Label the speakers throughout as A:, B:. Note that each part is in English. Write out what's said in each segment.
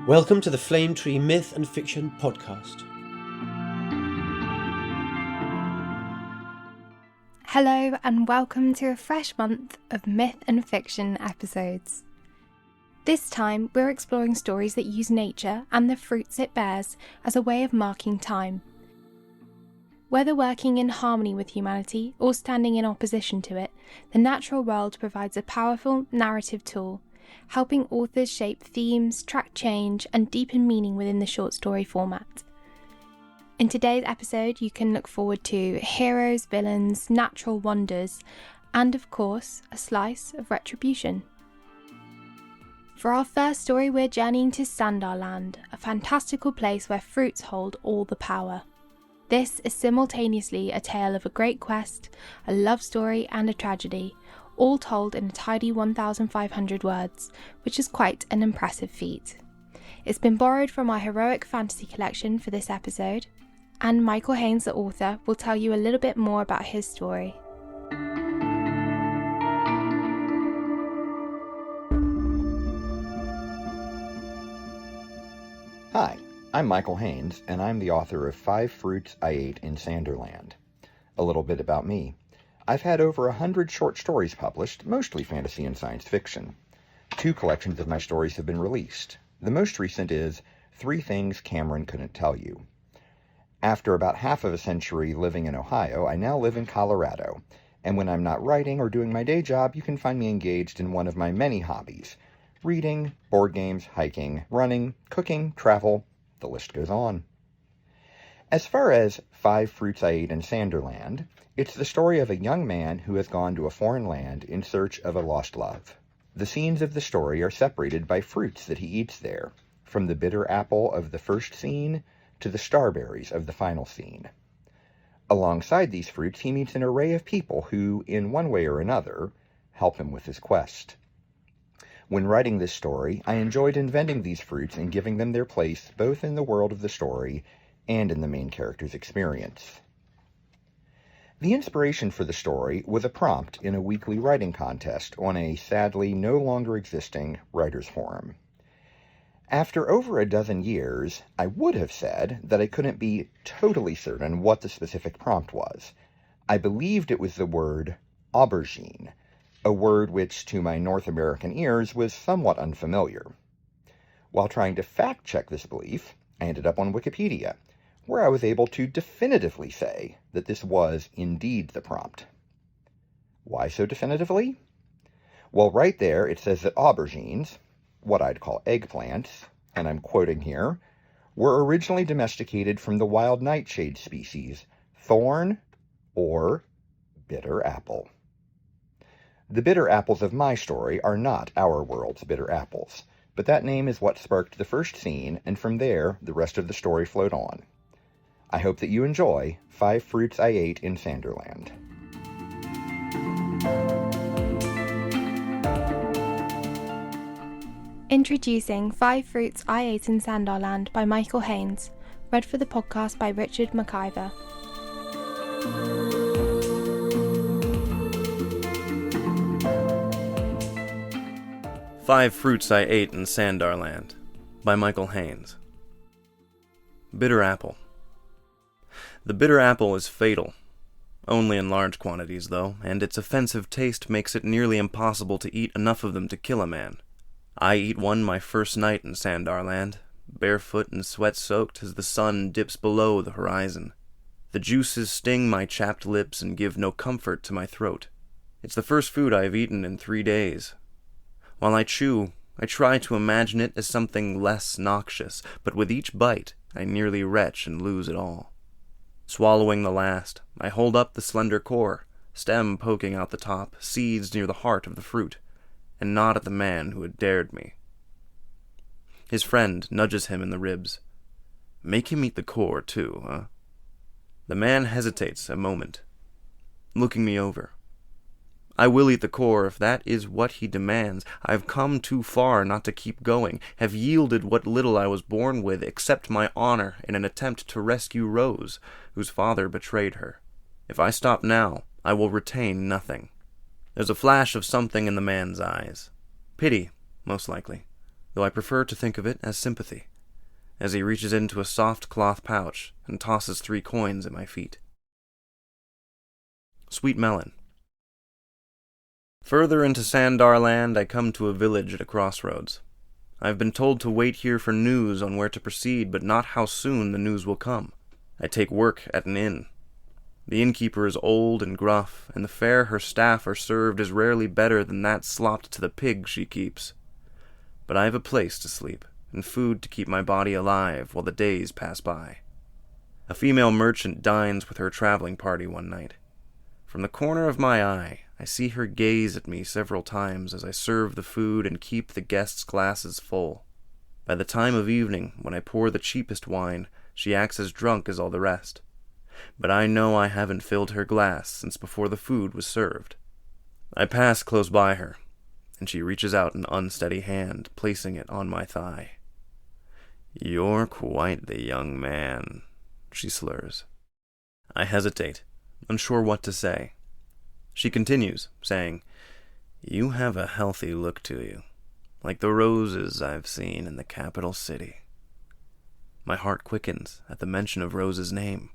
A: Welcome to the Flame Tree Myth and Fiction podcast.
B: Hello and welcome to a fresh month of myth and fiction episodes. This time we're exploring stories that use nature and the fruits it bears as a way of marking time. Whether working in harmony with humanity or standing in opposition to it, the natural world provides a powerful narrative tool, helping authors shape themes, track change, and deepen meaning within the short story format. In today's episode, you can look forward to heroes, villains, natural wonders, and of course, a slice of retribution. For our first story, we're journeying to Sandarland, a fantastical place where fruits hold all the power. This is simultaneously a tale of a great quest, a love story, and a tragedy, all told in a tidy 1,500 words, which is quite an impressive feat. It's been borrowed from our heroic fantasy collection for this episode, and Michael Haynes, the author, will tell you a little bit more about his story.
C: Hi, I'm Michael Haynes, and I'm the author of 5 Fruits I Ate in Sandarland. A little bit about me. I've had over 100 short stories published, mostly fantasy and science fiction. 2 collections of my stories have been released. The most recent is 3 Things Cameron Couldn't Tell You. After about half of a century living in Ohio, I now live in Colorado, and when I'm not writing or doing my day job, you can find me engaged in one of my many hobbies: reading, board games, hiking, running, cooking, travel, the list goes on. As far as 5 Fruits I Ate in Sandarland, it's the story of a young man who has gone to a foreign land in search of a lost love. The scenes of the story are separated by fruits that he eats there, from the bitter apple of the first scene to the starberries of the final scene. Alongside these fruits, he meets an array of people who, in one way or another, help him with his quest. When writing this story, I enjoyed inventing these fruits and giving them their place both in the world of the story and in the main character's experience. The inspiration for the story was a prompt in a weekly writing contest on a sadly no longer existing writers' forum. After over a dozen years, I would have said that I couldn't be totally certain what the specific prompt was. I believed it was the word aubergine, a word which to my North American ears was somewhat unfamiliar. While trying to fact-check this belief, I ended up on Wikipedia, where I was able to definitively say that this was indeed the prompt. Why so definitively? Well, right there it says that aubergines, what I'd call eggplants, and I'm quoting here, were originally domesticated from the wild nightshade species, thorn or bitter apple. The bitter apples of my story are not our world's bitter apples, but that name is what sparked the first scene, and from there the rest of the story flowed on. I hope that you enjoy 5 Fruits I Ate in Sandarland.
B: Introducing 5 Fruits I Ate in Sandarland by Michael Haynes, read for the podcast by McIver.
D: 5 Fruits I Ate in Sandarland by Michael Haynes. Bitter apple. The bitter apple is fatal. Only in large quantities, though, and its offensive taste makes it nearly impossible to eat enough of them to kill a man. I eat one my first night in Sandarland, barefoot and sweat-soaked as the sun dips below the horizon. The juices sting my chapped lips and give no comfort to my throat. It's the first food I have eaten in 3 days. While I chew, I try to imagine it as something less noxious, but with each bite, I nearly retch and lose it all. Swallowing the last, I hold up the slender core, stem poking out the top, seeds near the heart of the fruit, and nod at the man who had dared me. His friend nudges him in the ribs. Make him eat the core, too, huh? The man hesitates a moment, looking me over. I will eat the core if that is what he demands. I've come too far not to keep going, have yielded what little I was born with, except my honor in an attempt to rescue Rose, whose father betrayed her. If I stop now, I will retain nothing. There's a flash of something in the man's eyes. Pity, most likely. though I prefer to think of it as sympathy, as he reaches into a soft cloth pouch and tosses 3 coins at my feet. Sweet melon. Further into Sandarland, I come to a village at a crossroads. I have been told to wait here for news on where to proceed, but not how soon the news will come. I take work at an inn. The innkeeper is old and gruff, and the fare her staff are served is rarely better than that slopped to the pig she keeps. But I have a place to sleep, and food to keep my body alive while the days pass by. A female merchant dines with her traveling party one night. From the corner of my eye, I see her gaze at me several times as I serve the food and keep the guests' glasses full. By the time of evening, when I pour the cheapest wine, she acts as drunk as all the rest. But I know I haven't filled her glass since before the food was served. I pass close by her, and she reaches out an unsteady hand, placing it on my thigh. "You're quite the young man," she slurs. I hesitate, unsure what to say. She continues, saying, "You have a healthy look to you, like the roses I've seen in the capital city." My heart quickens at the mention of Rose's name.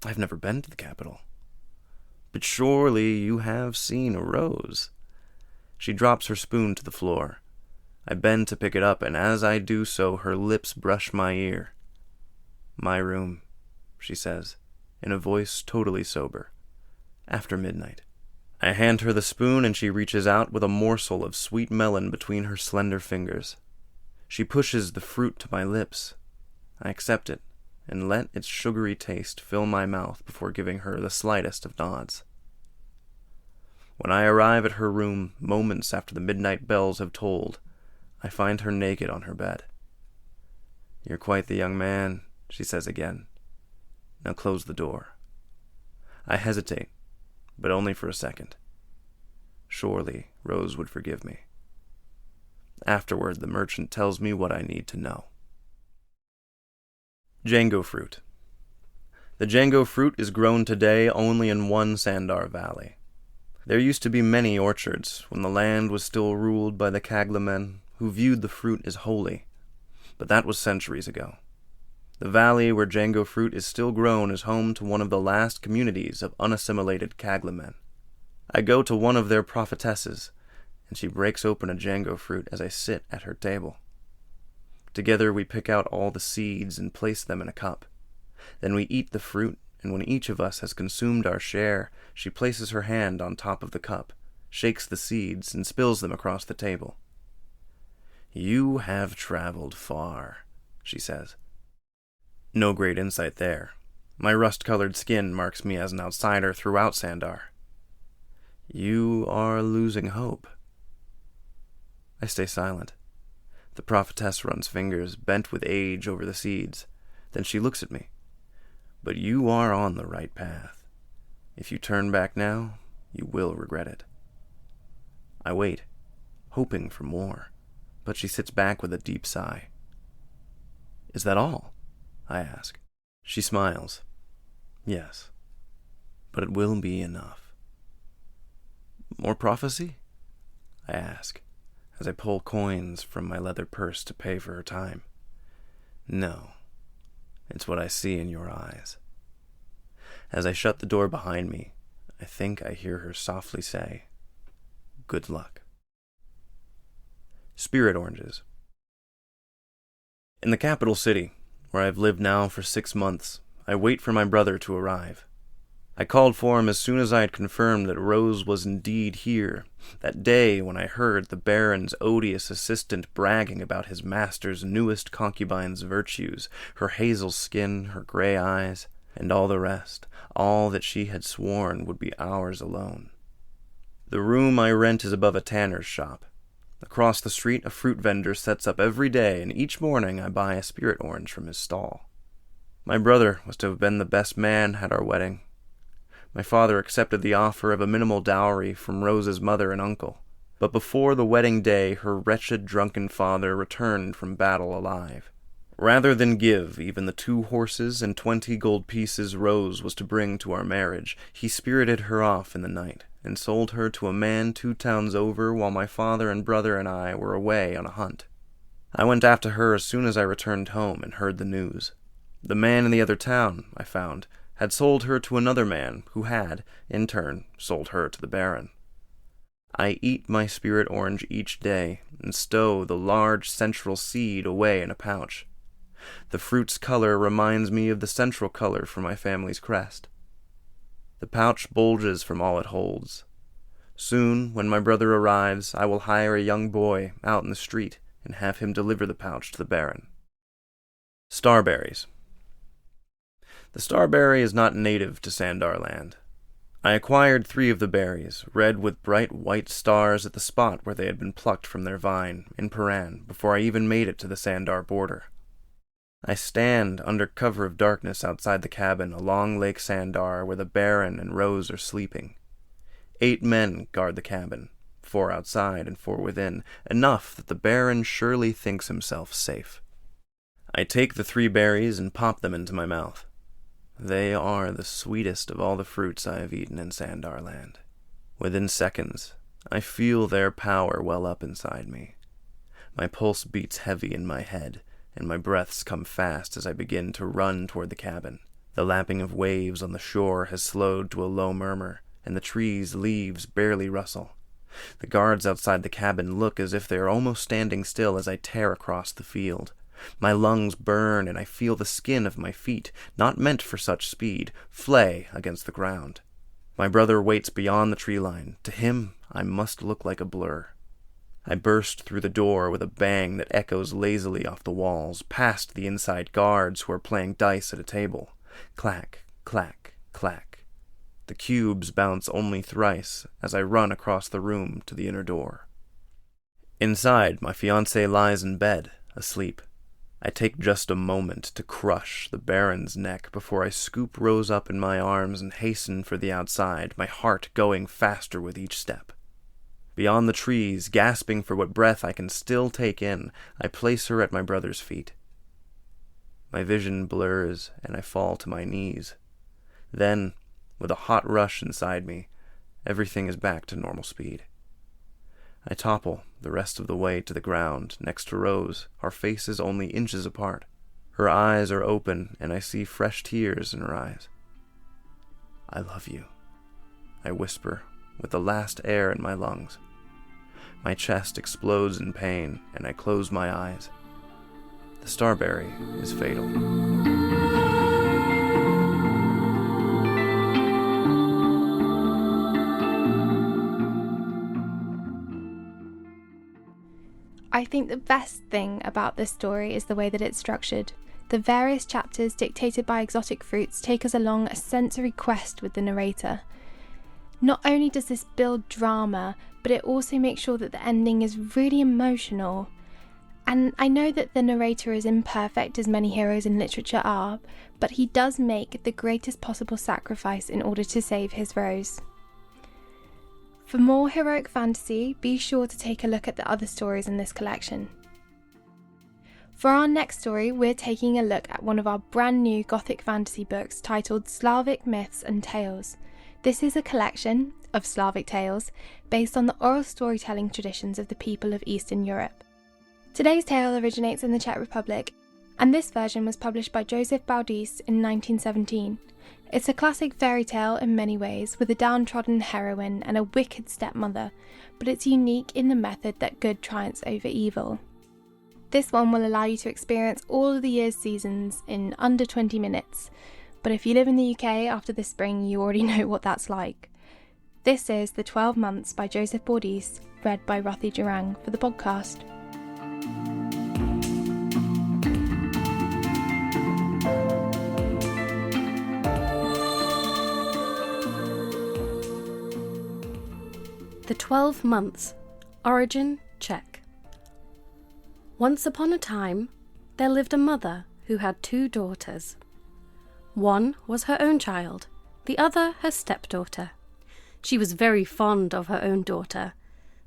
D: I've never been to the capital. "But surely you have seen a rose." She drops her spoon to the floor. I bend to pick it up, and as I do so, her lips brush my ear. "My room," she says, in a voice totally sober. "After midnight." I hand her the spoon, and she reaches out with a morsel of sweet melon between her slender fingers. She pushes the fruit to my lips. I accept it, and let its sugary taste fill my mouth before giving her the slightest of nods. When I arrive at her room, moments after the midnight bells have tolled, I find her naked on her bed. "You're quite the young man," she says again. "Now close the door." I hesitate, but only for a second. Surely Rose would forgive me. Afterward, the merchant tells me what I need to know. Django fruit. The Django fruit is grown today only in one Sandar valley. There used to be many orchards when the land was still ruled by the Caglamen, who viewed the fruit as holy, but that was centuries ago. The valley where Django fruit is still grown is home to one of the last communities of unassimilated Caglamen. I go to one of their prophetesses, and she breaks open a Django fruit as I sit at her table. Together we pick out all the seeds and place them in a cup. Then we eat the fruit, and when each of us has consumed our share, she places her hand on top of the cup, shakes the seeds, and spills them across the table. "You have traveled far," she says. No great insight there. My rust-colored skin marks me as an outsider throughout Sandar. "You are losing hope." I stay silent. The prophetess runs fingers, bent with age, over the seeds. Then she looks at me. "But you are on the right path. If you turn back now, you will regret it." I wait, hoping for more, but she sits back with a deep sigh. "Is that all?" I ask. She smiles. "Yes, but it will be enough." "More prophecy?" I ask, as I pull coins from my leather purse to pay for her time. "No, it's what I see in your eyes." As I shut the door behind me, I think I hear her softly say, "Good luck." Spirit oranges. In the capital city, where I've lived now for 6 months, I wait for my brother to arrive. I called for him as soon as I had confirmed that Rose was indeed here, that day when I heard the Baron's odious assistant bragging about his master's newest concubine's virtues, her hazel skin, her gray eyes, and all the rest, all that she had sworn would be ours alone. The room I rent is above a tanner's shop. Across the street, a fruit vendor sets up every day, and each morning I buy a spirit orange from his stall. My brother was to have been the best man at our wedding. My father accepted the offer of a minimal dowry from Rose's mother and uncle, but before the wedding day her wretched drunken father returned from battle alive. Rather than give even the 2 horses and 20 gold pieces Rose was to bring to our marriage, he spirited her off in the night, and sold her to a man 2 towns over while my father and brother and I were away on a hunt. I went after her as soon as I returned home and heard the news. The man in the other town, I found, had sold her to another man who had, in turn, sold her to the Baron. I eat my spirit orange each day and stow the large central seed away in a pouch. The fruit's color reminds me of the central color for my family's crest. The pouch bulges from all it holds. Soon, when my brother arrives, I will hire a young boy out in the street and have him deliver the pouch to the Baron. Starberries. The starberry is not native to Sandarland. I acquired 3 of the berries, red with bright white stars at the spot where they had been plucked from their vine, in Paran, before I even made it to the Sandar border. I stand under cover of darkness outside the cabin along Lake Sandar where the Baron and Rose are sleeping. 8 men guard the cabin, 4 outside and 4 within, enough that the Baron surely thinks himself safe. I take the 3 berries and pop them into my mouth. They are the sweetest of all the fruits I have eaten in Sandarland. Within seconds, I feel their power well up inside me. My pulse beats heavy in my head, and my breaths come fast as I begin to run toward the cabin. The lapping of waves on the shore has slowed to a low murmur, and the trees' leaves barely rustle. The guards outside the cabin look as if they are almost standing still as I tear across the field. My lungs burn, and I feel the skin of my feet, not meant for such speed, flay against the ground. My brother waits beyond the tree line. To him, I must look like a blur. I burst through the door with a bang that echoes lazily off the walls, past the inside guards who are playing dice at a table. Clack, clack, clack. The cubes bounce only thrice as I run across the room to the inner door. Inside, my fiancée lies in bed, asleep. I take just a moment to crush the Baron's neck before I scoop Rose up in my arms and hasten for the outside, my heart going faster with each step. Beyond the trees, gasping for what breath I can still take in, I place her at my brother's feet. My vision blurs, and I fall to my knees. Then, with a hot rush inside me, everything is back to normal speed. I topple the rest of the way to the ground next to Rose, our faces only inches apart. Her eyes are open, and I see fresh tears in her eyes. "I love you," I whisper, with the last air in my lungs. My chest explodes in pain, and I close my eyes. The starberry is fatal.
B: I think the best thing about this story is the way that it's structured. The various chapters dictated by exotic fruits take us along a sensory quest with the narrator. Not only does this build drama, but it also makes sure that the ending is really emotional. And I know that the narrator is imperfect, as many heroes in literature are, but he does make the greatest possible sacrifice in order to save his Rose. For more heroic fantasy, be sure to take a look at the other stories in this collection. For our next story, we're taking a look at one of our brand new Gothic fantasy books titled Slavic Myths and Tales. This is a collection of Slavic tales based on the oral storytelling traditions of the people of Eastern Europe. Today's tale originates in the Czech Republic, and this version was published by Josef Baudis in 1917. It's a classic fairy tale in many ways, with a downtrodden heroine and a wicked stepmother, but it's unique in the method that good triumphs over evil. This one will allow you to experience all of the year's seasons in under 20 minutes, but if you live in the UK after the spring, you already know what that's like. This is The 12 Months by Josef Baudis, read by Rothy Durang for the podcast.
E: The 12 Months. Origin Czech. Once upon a time, there lived a mother who had 2 daughters. One was her own child, the other her stepdaughter. She was very fond of her own daughter,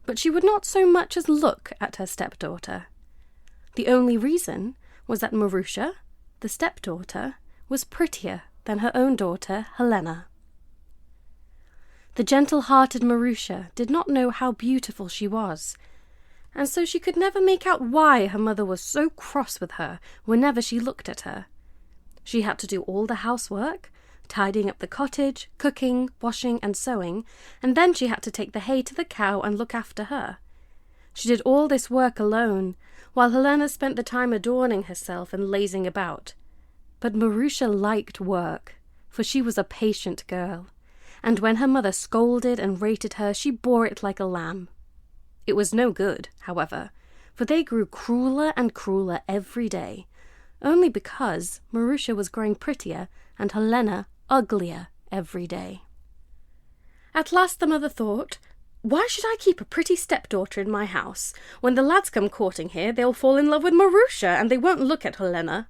E: but she would not so much as look at her stepdaughter. The only reason was that Marusha, the stepdaughter, was prettier than her own daughter Helena. The gentle-hearted Marusha did not know how beautiful she was, and so she could never make out why her mother was so cross with her whenever she looked at her. She had to do all the housework, tidying up the cottage, cooking, washing and sewing, and then she had to take the hay to the cow and look after her. She did all this work alone, while Helena spent the time adorning herself and lazing about. But Marusha liked work, for she was a patient girl, and when her mother scolded and rated her, she bore it like a lamb. It was no good, however, for they grew crueler and crueler every day, only because Marusha was growing prettier and Helena uglier every day. At last the mother thought, "Why should I keep a pretty stepdaughter in my house? When the lads come courting here, they'll fall in love with Marusha, and they won't look at Helena."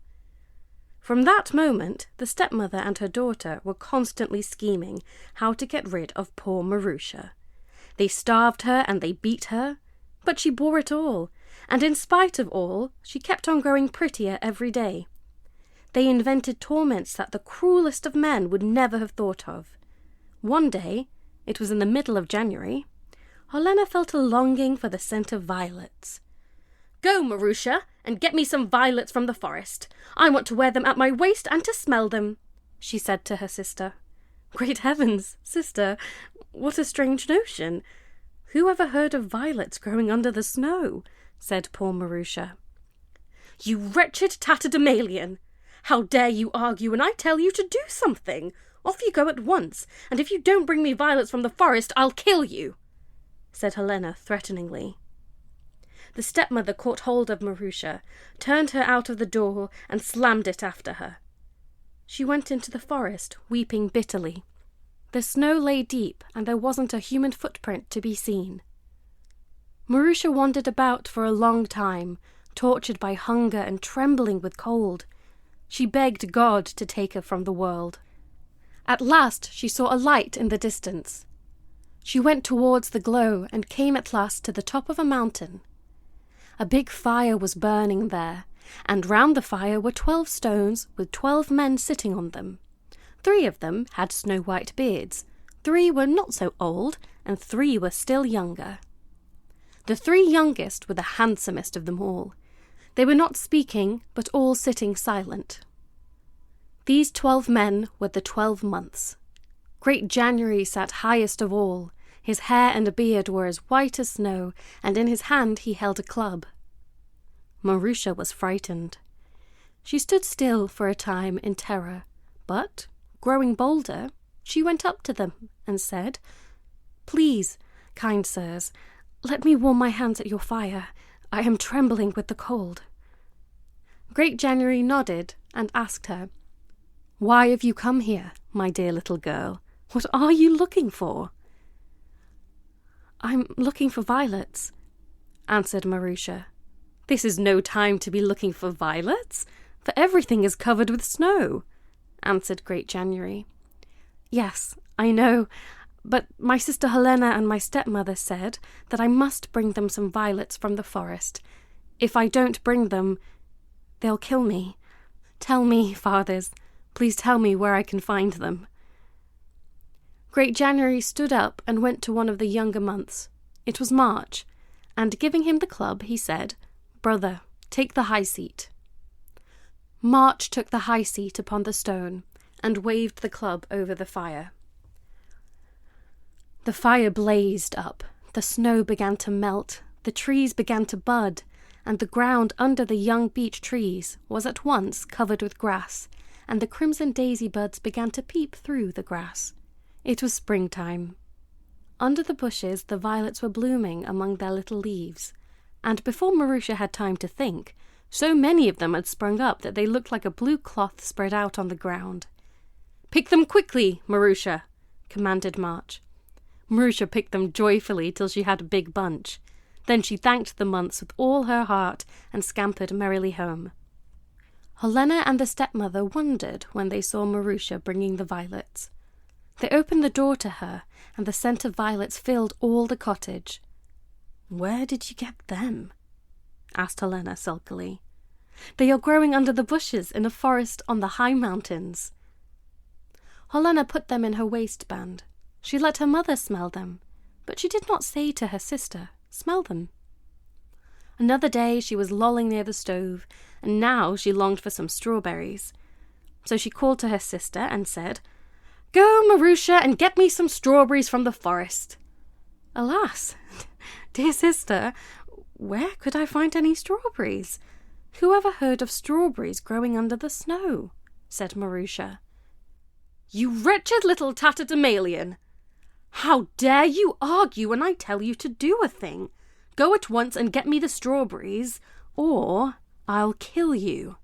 E: From that moment, the stepmother and her daughter were constantly scheming how to get rid of poor Marusha. They starved her and they beat her, but she bore it all, and in spite of all, she kept on growing prettier every day. They invented torments that the cruelest of men would never have thought of. One day, it was in the middle of January, Helena felt a longing for the scent of violets. "Go, Marusha, and get me some violets from the forest. I want to wear them at my waist and to smell them," she said to her sister. "Great heavens, sister, what a strange notion! Who ever heard of violets growing under the snow?" said poor Marusha. "You wretched tatterdemalion! How dare you argue when I tell you to do something? Off you go at once, and if you don't bring me violets from the forest, I'll kill you," said Helena threateningly. The stepmother caught hold of Marusha, turned her out of the door, and slammed it after her. She went into the forest, weeping bitterly. The snow lay deep, and there wasn't a human footprint to be seen. Marusha wandered about for a long time, tortured by hunger and trembling with cold. She begged God to take her from the world. At last she saw a light in the distance. She went towards the glow and came at last to the top of a mountain. A big fire was burning there, and round the fire were 12 stones with 12 men sitting on them. 3 of them had snow-white beards, 3 were not so old, and 3 were still younger. The 3 youngest were the handsomest of them all. They were not speaking, but all sitting silent. These 12 men were the 12 months. Great January sat highest of all. His hair and beard were as white as snow, and in his hand he held a club. Marusha was frightened. She stood still for a time in terror, but, growing bolder, she went up to them and said, "Please, kind sirs, let me warm my hands at your fire. I am trembling with the cold." Great January nodded and asked her, "Why have you come here, my dear little girl? What are you looking for?" "I'm looking for violets," answered Marusha. "This is no time to be looking for violets, for everything is covered with snow," answered Great January. "Yes, I know, but my sister Helena and my stepmother said that I must bring them some violets from the forest. If I don't bring them, they'll kill me. Tell me, fathers, please tell me where I can find them." Great January stood up and went to one of the younger months. It was March, and giving him the club, he said, "Brother, take the high seat." March took the high seat upon the stone and waved the club over the fire. The fire blazed up, the snow began to melt, the trees began to bud, and the ground under the young beech trees was at once covered with grass, and the crimson daisy buds began to peep through the grass. It was springtime. Under the bushes the violets were blooming among their little leaves, and before Marusha had time to think, so many of them had sprung up that they looked like a blue cloth spread out on the ground. "Pick them quickly, Marusha," commanded March. Marusha picked them joyfully till she had a big bunch. Then she thanked the months with all her heart and scampered merrily home. Helena and the stepmother wondered when they saw Marusha bringing the violets. They opened the door to her, and the scent of violets filled all the cottage. "Where did you get them?" asked Helena sulkily. "They are growing under the bushes in a forest on the high mountains." Helena put them in her waistband. She let her mother smell them, but she did not say to her sister, "Smell them." Another day she was lolling near the stove, and now she longed for some strawberries. So she called to her sister and said, "Go, Marusha, and get me some strawberries from the forest." "Alas, dear sister, where could I find any strawberries? Who ever heard of strawberries growing under the snow?" said Marusha. "You wretched little tatterdemalion! How dare you argue when I tell you to do a thing? Go at once and get me the strawberries, or I'll kill you."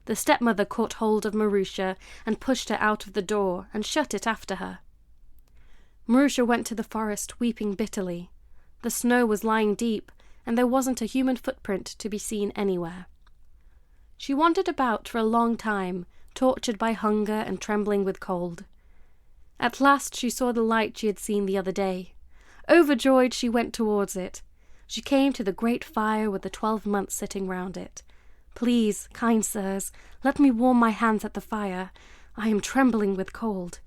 E: The stepmother caught hold of Marusha and pushed her out of the door and shut it after her. Marusha went to the forest weeping bitterly. The snow was lying deep, and there wasn't a human footprint to be seen anywhere. She wandered about for a long time, tortured by hunger and trembling with cold. At last she saw the light she had seen the other day. Overjoyed, she went towards it. She came to the great fire with the 12 months sitting round it. "Please, kind sirs, let me warm my hands at the fire. I am trembling with cold."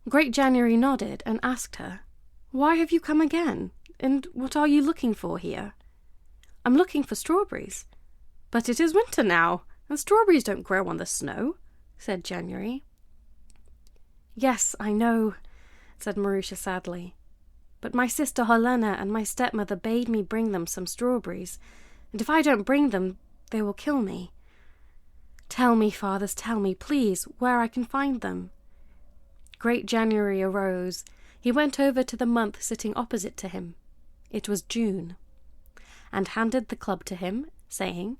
E: Great January nodded and asked her, "Why have you come again? And what are you looking for here?" "I'm looking for strawberries." "But it is winter now, and strawberries don't grow on the snow," said January. "Yes, I know," said Marusha sadly. "But my sister Helena and my stepmother bade me bring them some strawberries, and if I don't bring them, they will kill me. Tell me, fathers, tell me, please, where I can find them." Great January arose. He went over to the month sitting opposite to him. It was June, and handed the club to him, saying,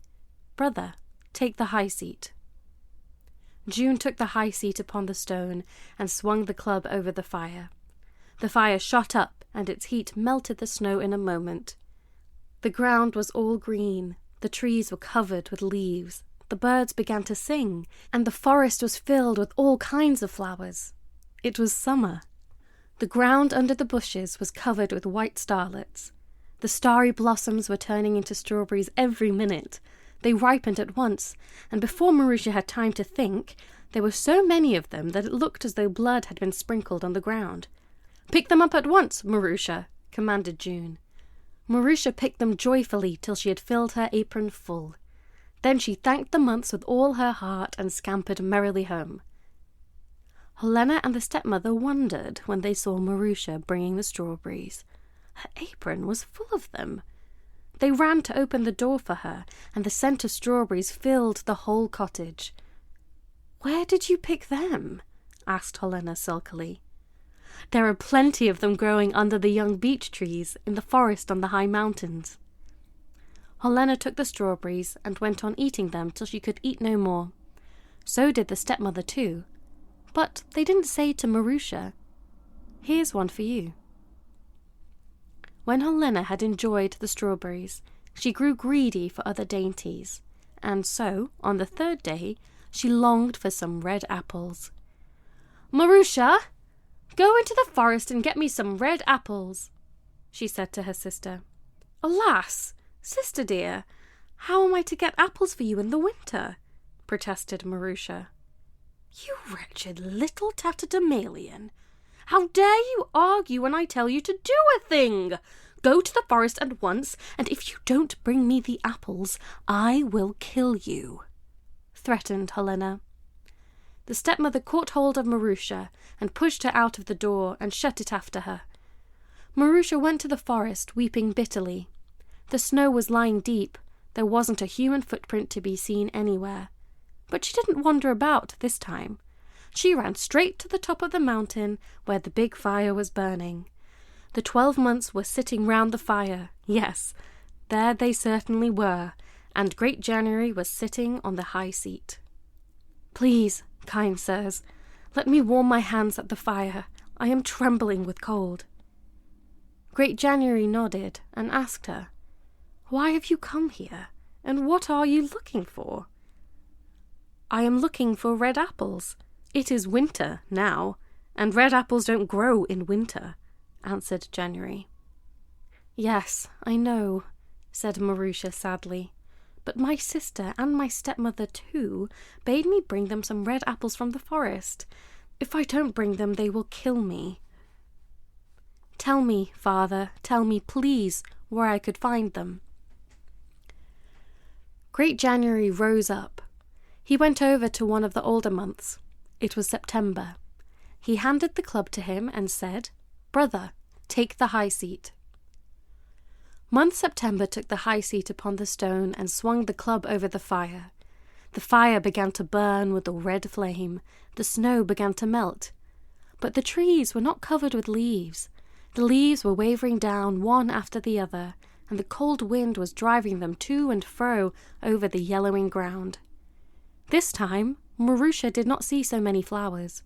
E: "Brother, take the high seat." June took the high seat upon the stone and swung the club over the fire. The fire shot up, and its heat melted the snow in a moment. The ground was all green, the trees were covered with leaves, the birds began to sing, and the forest was filled with all kinds of flowers. It was summer. The ground under the bushes was covered with white starlets. The starry blossoms were turning into strawberries every minute. They ripened at once, and before Marusha had time to think, there were so many of them that it looked as though blood had been sprinkled on the ground. "Pick them up at once, Marusha," commanded June. Marusha picked them joyfully till she had filled her apron full. Then she thanked the months with all her heart and scampered merrily home. Helena and the stepmother wondered when they saw Marusha bringing the strawberries. Her apron was full of them. They ran to open the door for her, and the scent of strawberries filled the whole cottage. "Where did you pick them?" asked Helena sulkily. "There are plenty of them growing under the young beech trees in the forest on the high mountains." Helena took the strawberries and went on eating them till she could eat no more. So did the stepmother too. But they didn't say to Marusha, "Here's one for you." When Helena had enjoyed the strawberries, she grew greedy for other dainties, and so, on the third day, she longed for some red apples. "Marusha, go into the forest and get me some red apples," she said to her sister. "Alas, sister dear, how am I to get apples for you in the winter?" protested Marusha. "You wretched little tatterdemalion! How dare you argue when I tell you to do a thing? Go to the forest at once, and if you don't bring me the apples, I will kill you," threatened Helena. The stepmother caught hold of Marusha and pushed her out of the door and shut it after her. Marusha went to the forest, weeping bitterly. The snow was lying deep. There wasn't a human footprint to be seen anywhere. But she didn't wander about this time. She ran straight to the top of the mountain where the big fire was burning. The 12 months were sitting round the fire. Yes, there they certainly were, and Great January was sitting on the high seat. "Please, kind sirs, let me warm my hands at the fire. I am trembling with cold." Great January nodded and asked her, "Why have you come here, and what are you looking for?" "I am looking for red apples. It is winter now, and red apples don't grow in winter," answered January. "Yes, I know," said Marusha sadly, "but my sister and my stepmother too bade me bring them some red apples from the forest. If I don't bring them, they will kill me." "Tell me, father, tell me, please, where I could find them. Great January rose up. He went over to one of the older months. It was September. He handed the club to him and said, "Brother, take the high seat." Month September took the high seat upon the stone and swung the club over the fire. The fire began to burn with a red flame. The snow began to melt. But the trees were not covered with leaves. The leaves were wavering down one after the other, and the cold wind was driving them to and fro over the yellowing ground. This time, Marusha did not see so many flowers.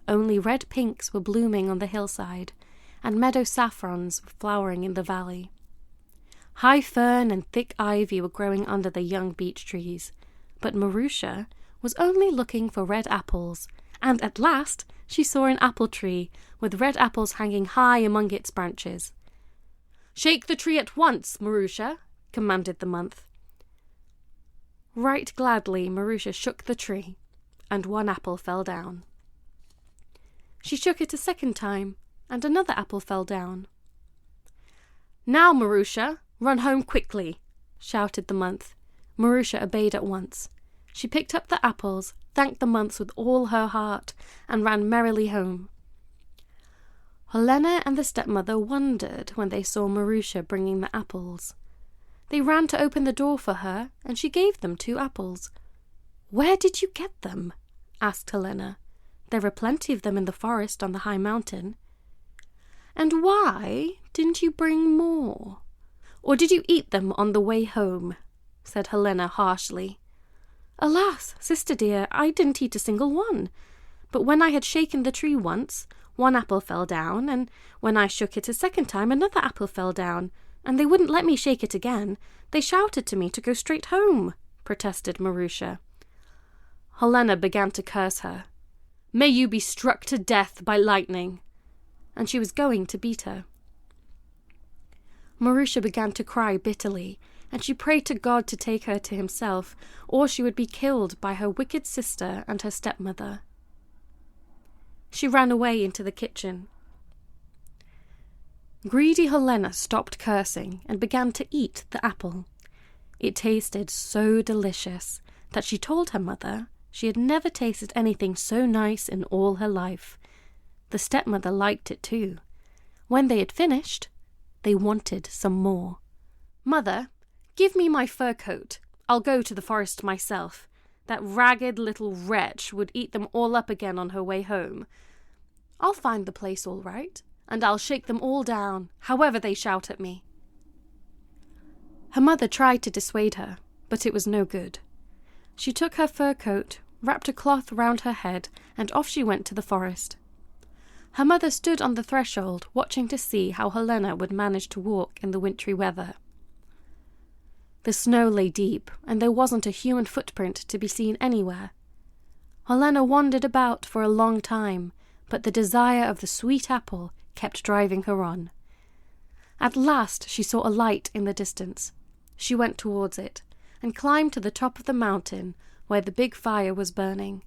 E: Only red pinks were blooming on the hillside, and meadow saffrons were flowering in the valley. High fern and thick ivy were growing under the young beech trees, but Marusha was only looking for red apples, and at last she saw an apple tree with red apples hanging high among its branches. "Shake the tree at once, Marusha," commanded the month. Right gladly Marusha shook the tree, and one apple fell down. She shook it a second time, and another apple fell down. "Now, Marusha, run home quickly," shouted the month. Marusha obeyed at once. She picked up the apples, thanked the months with all her heart, and ran merrily home. Helena and the stepmother wondered when they saw Marusha bringing the apples. They ran to open the door for her, and she gave them 2 apples. "Where did you get them?" asked Helena. "There are plenty of them in the forest on the high mountain." "And why didn't you bring more? Or did you eat them on the way home?" said Helena harshly. "Alas, sister dear, I didn't eat a single one. But when I had shaken the tree once, one apple fell down, and when I shook it a second time, another apple fell down, and they wouldn't let me shake it again. They shouted to me to go straight home," protested Marusha. Helena began to curse her. "May you be struck to death by lightning," and she was going to beat her. Marusha began to cry bitterly, and she prayed to God to take her to himself, or she would be killed by her wicked sister and her stepmother. She ran away into the kitchen. Greedy Helena stopped cursing and began to eat the apple. It tasted so delicious that she told her mother she had never tasted anything so nice in all her life. The stepmother liked it too. When they had finished, they wanted some more. "Mother, give me my fur coat. I'll go to the forest myself. That ragged little wretch would eat them all up again on her way home. I'll find the place all right, and I'll shake them all down, however they shout at me." Her mother tried to dissuade her, but it was no good. She took her fur coat, wrapped a cloth round her head, and off she went to the forest. Her mother stood on the threshold, watching to see how Helena would manage to walk in the wintry weather. The snow lay deep, and there wasn't a human footprint to be seen anywhere. Helena wandered about for a long time, but the desire of the sweet apple kept driving her on. At last she saw a light in the distance. She went towards it, and climbed to the top of the mountain where the big fire was burning,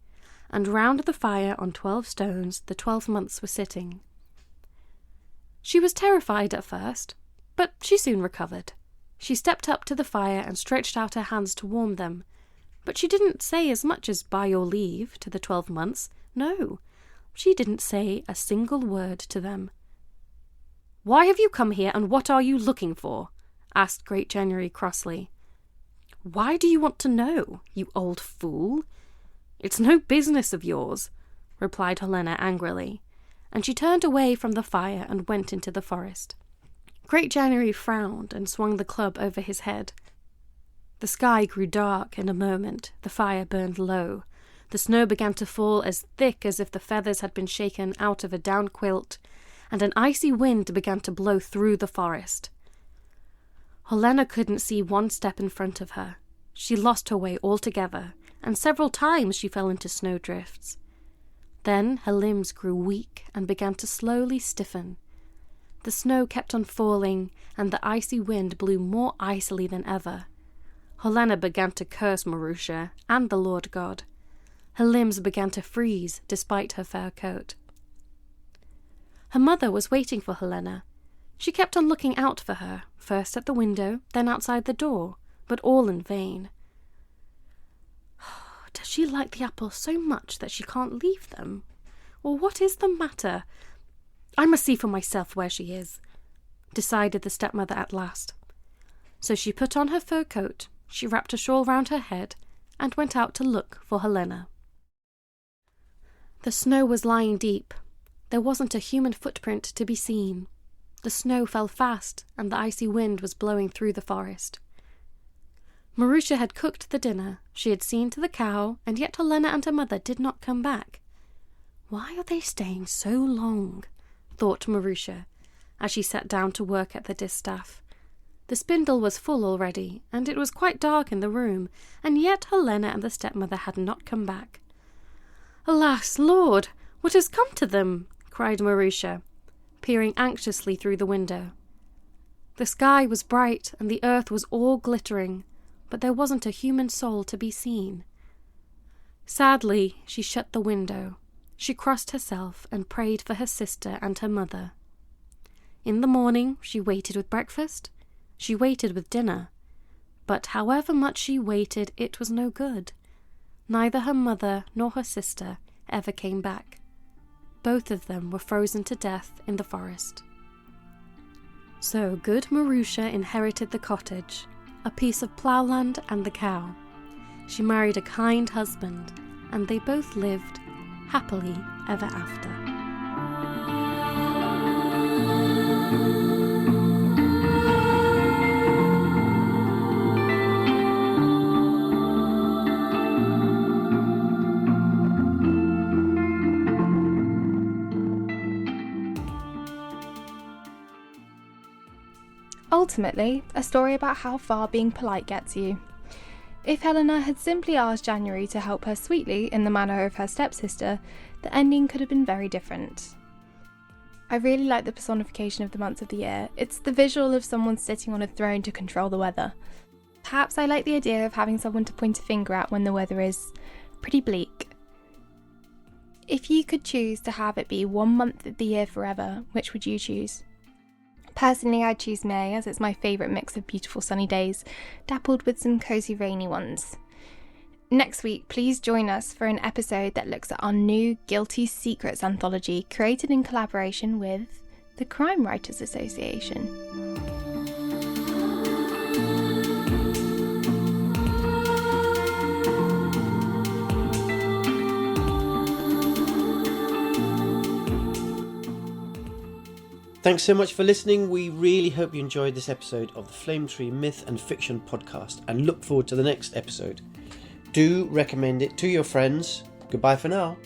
E: and round the fire on 12 stones the 12 months were sitting. She was terrified at first, but she soon recovered. She stepped up to the fire and stretched out her hands to warm them, but she didn't say as much as "by your leave" to the 12 months. No, she didn't say a single word to them. "Why have you come here, and what are you looking for?" asked Great January crossly. "Why do you want to know, you old fool? It's no business of yours," replied Helena angrily, and she turned away from the fire and went into the forest. Great January frowned and swung the club over his head. The sky grew dark in a moment, the fire burned low. The snow began to fall as thick as if the feathers had been shaken out of a down quilt, and an icy wind began to blow through the forest. Helena couldn't see one step in front of her. She lost her way altogether, and several times she fell into snowdrifts. Then her limbs grew weak and began to slowly stiffen. The snow kept on falling, and the icy wind blew more icily than ever. Helena began to curse Marusha and the Lord God. Her limbs began to freeze despite her fur coat. Her mother was waiting for Helena. She kept on looking out for her, first at the window, then outside the door, but all in vain. Does she like the apples so much that she can't leave them? Or what is the matter? I must see for myself where she is, decided the stepmother at last. So she put on her fur coat, she wrapped a shawl round her head, and went out to look for Helena. The snow was lying deep. There wasn't a human footprint to be seen. The snow fell fast, and the icy wind was blowing through the forest. Marusha had cooked the dinner, she had seen to the cow, and yet Helena and her mother did not come back. Why are they staying so long? Thought Marusha, as she sat down to work at the distaff. The spindle was full already, and it was quite dark in the room, and yet Helena and the stepmother had not come back. Alas, Lord, what has come to them? Cried Marusha, peering anxiously through the window. The sky was bright, and the earth was all glittering, but there wasn't a human soul to be seen. Sadly, she shut the window. She crossed herself and prayed for her sister and her mother. In the morning she waited with breakfast, she waited with dinner, but however much she waited, it was no good. Neither her mother nor her sister ever came back. Both of them were frozen to death in the forest. So good Marusha inherited the cottage, a piece of ploughland and the cow. She married a kind husband, and they both lived happily ever after.
B: Ultimately, a story about how far being polite gets you. If Helena had simply asked January to help her sweetly in the manner of her stepsister, the ending could have been very different. I really like the personification of the months of the year. It's the visual of someone sitting on a throne to control the weather. Perhaps I like the idea of having someone to point a finger at when the weather is pretty bleak. If you could choose to have it be one month of the year forever, which would you choose? Personally, I'd choose May, as it's my favourite mix of beautiful sunny days, dappled with some cosy rainy ones. Next week, please join us for an episode that looks at our new Guilty Secrets anthology, created in collaboration with the Crime Writers Association.
A: Thanks so much for listening. We really hope you enjoyed this episode of the Flame Tree Myth and Fiction podcast and look forward to the next episode. Do recommend it to your friends. Goodbye for now.